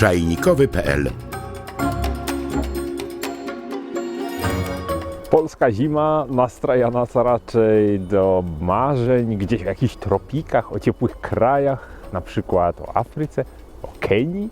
czajnikowy.pl. Polska zima nastraja nas raczej do marzeń gdzieś w jakichś tropikach, o ciepłych krajach, na przykład o Afryce, o Kenii.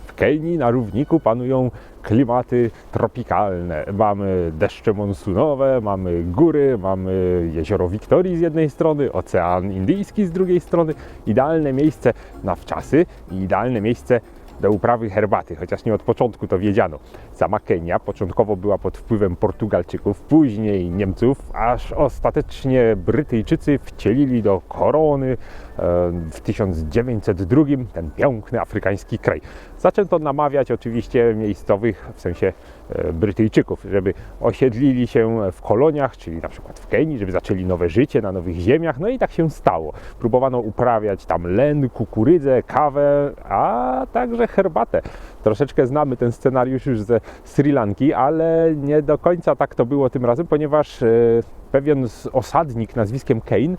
W Kenii na równiku panują klimaty tropikalne. Mamy deszcze monsunowe, mamy góry, mamy jezioro Wiktorii z jednej strony, Ocean Indyjski z drugiej strony. Idealne miejsce na wczasy i idealne miejsce do uprawy herbaty, chociaż nie od początku to wiedziano. Sama Kenia początkowo była pod wpływem Portugalczyków, później Niemców, aż ostatecznie Brytyjczycy wcielili do korony w 1902 ten piękny afrykański kraj. Zaczęto namawiać oczywiście miejscowych, w sensie Brytyjczyków, żeby osiedlili się w koloniach, czyli na przykład w Kenii, żeby zaczęli nowe życie na nowych ziemiach. No i tak się stało. Próbowano uprawiać tam len, kukurydzę, kawę, a także herbatę. Troszeczkę znamy ten scenariusz już ze Sri Lanki, ale nie do końca tak to było tym razem, ponieważ pewien osadnik nazwiskiem Kane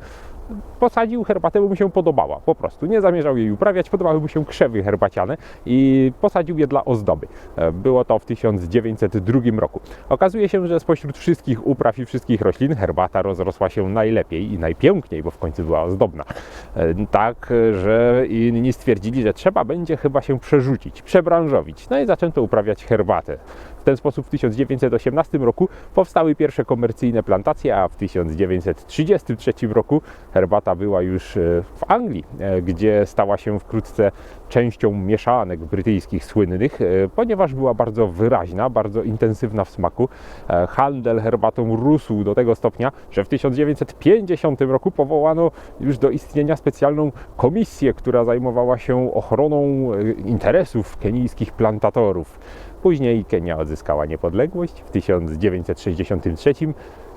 posadził herbatę, bo mu się podobała, po prostu. Nie zamierzał jej uprawiać, podobały mu się krzewy herbaciane i posadził je dla ozdoby. Było to w 1902 roku. Okazuje się, że spośród wszystkich upraw i wszystkich roślin herbata rozrosła się najlepiej i najpiękniej, bo w końcu była ozdobna. Tak, że inni stwierdzili, że trzeba będzie chyba się przerzucić, przebranżowić. No i zaczęto uprawiać herbatę. W ten sposób w 1918 roku powstały pierwsze komercyjne plantacje, a w 1933 roku herbata była już w Anglii, gdzie stała się wkrótce częścią mieszanek brytyjskich słynnych, ponieważ była bardzo wyraźna, bardzo intensywna w smaku. Handel herbatą rósł do tego stopnia, że w 1950 roku powołano już do istnienia specjalną komisję, która zajmowała się ochroną interesów kenijskich plantatorów. Później Kenia odzyskała niepodległość w 1963.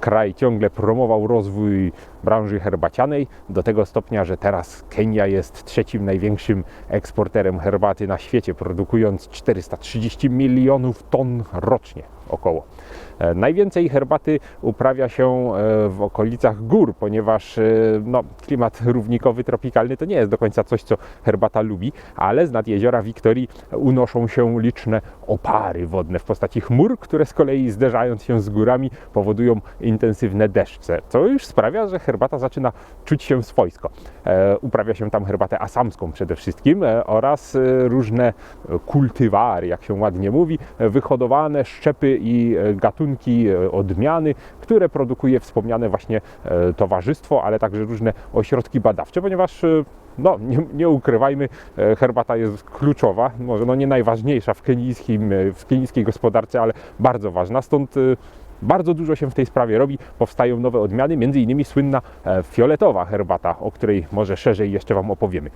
Kraj ciągle promował rozwój branży herbacianej do tego stopnia, że teraz Kenia jest trzecim największym eksporterem herbaty na świecie, produkując 430 milionów ton rocznie około. Najwięcej herbaty uprawia się w okolicach gór, ponieważ klimat równikowy, tropikalny to nie jest do końca coś, co herbata lubi, ale z nad jeziora Wiktorii unoszą się liczne opary wodne w postaci chmur, które z kolei zderzając się z górami powodują intensywne deszcze, co już sprawia, że herbata zaczyna czuć się swojsko. Uprawia się tam herbatę asamską przede wszystkim oraz różne kultywary, jak się ładnie mówi, wyhodowane szczepy i gatunki, odmiany, które produkuje wspomniane właśnie towarzystwo, ale także różne ośrodki badawcze, ponieważ nie ukrywajmy, herbata jest kluczowa, może nie najważniejsza w kenijskiej gospodarce, ale bardzo ważna, stąd bardzo dużo się w tej sprawie robi, powstają nowe odmiany, między innymi słynna fioletowa herbata, o której może szerzej jeszcze Wam opowiemy.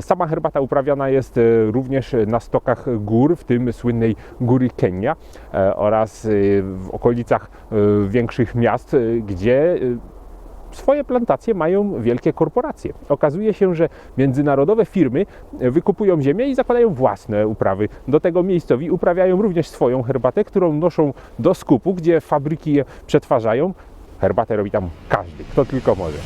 Sama herbata uprawiana jest również na stokach gór, w tym słynnej góry Kenia oraz w okolicach większych miast, gdzie swoje plantacje mają wielkie korporacje. Okazuje się, że międzynarodowe firmy wykupują ziemię i zakładają własne uprawy. Do tego miejscowi uprawiają również swoją herbatę, którą noszą do skupu, gdzie fabryki je przetwarzają. Herbatę robi tam każdy, kto tylko może.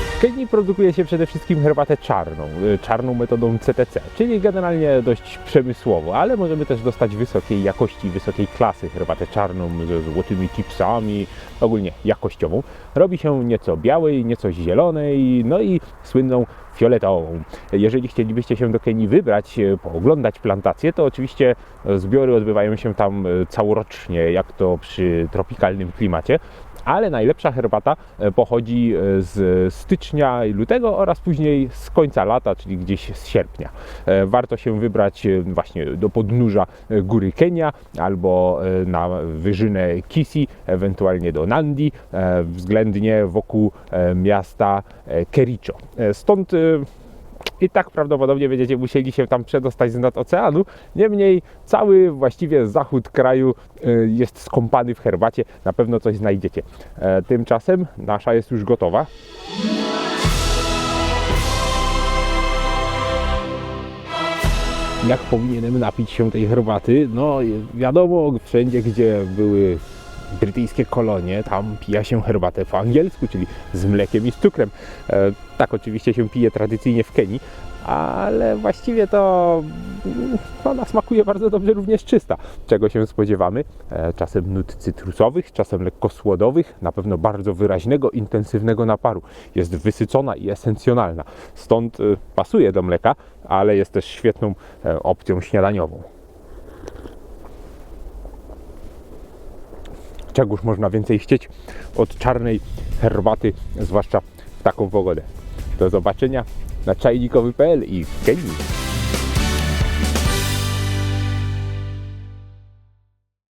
W Kenii produkuje się przede wszystkim herbatę czarną metodą CTC, czyli generalnie dość przemysłowo, ale możemy też dostać wysokiej jakości, wysokiej klasy herbatę czarną ze złotymi chipsami, ogólnie jakościową. Robi się nieco białej, nieco zielonej, no i słynną fioletową. Jeżeli chcielibyście się do Kenii wybrać, pooglądać plantacje, to oczywiście zbiory odbywają się tam całorocznie, jak to przy tropikalnym klimacie. Ale najlepsza herbata pochodzi z stycznia i lutego oraz później z końca lata, czyli gdzieś z sierpnia. Warto się wybrać właśnie do podnóża góry Kenia albo na wyżynę Kisii, ewentualnie do Nandi, względnie wokół miasta Kericho. Stąd i tak prawdopodobnie będziecie musieli się tam przedostać z nad oceanu. Niemniej cały właściwie zachód kraju jest skąpany w herbacie. Na pewno coś znajdziecie. Tymczasem nasza jest już gotowa. jak powinienem napić się tej herbaty. No wiadomo, wszędzie gdzie były brytyjskie kolonie, tam pija się herbatę po angielsku, czyli z mlekiem i z cukrem. Tak oczywiście się pije tradycyjnie w Kenii, ale właściwie to ona smakuje bardzo dobrze również czysta. Czego się spodziewamy? Czasem nut cytrusowych, czasem lekko słodowych, na pewno bardzo wyraźnego, intensywnego naparu. Jest wysycona i esencjonalna, stąd pasuje do mleka, ale jest też świetną opcją śniadaniową. Czegoż można więcej chcieć od czarnej herbaty, zwłaszcza w taką pogodę. Do zobaczenia na czajnikowy.pl i w Kenii.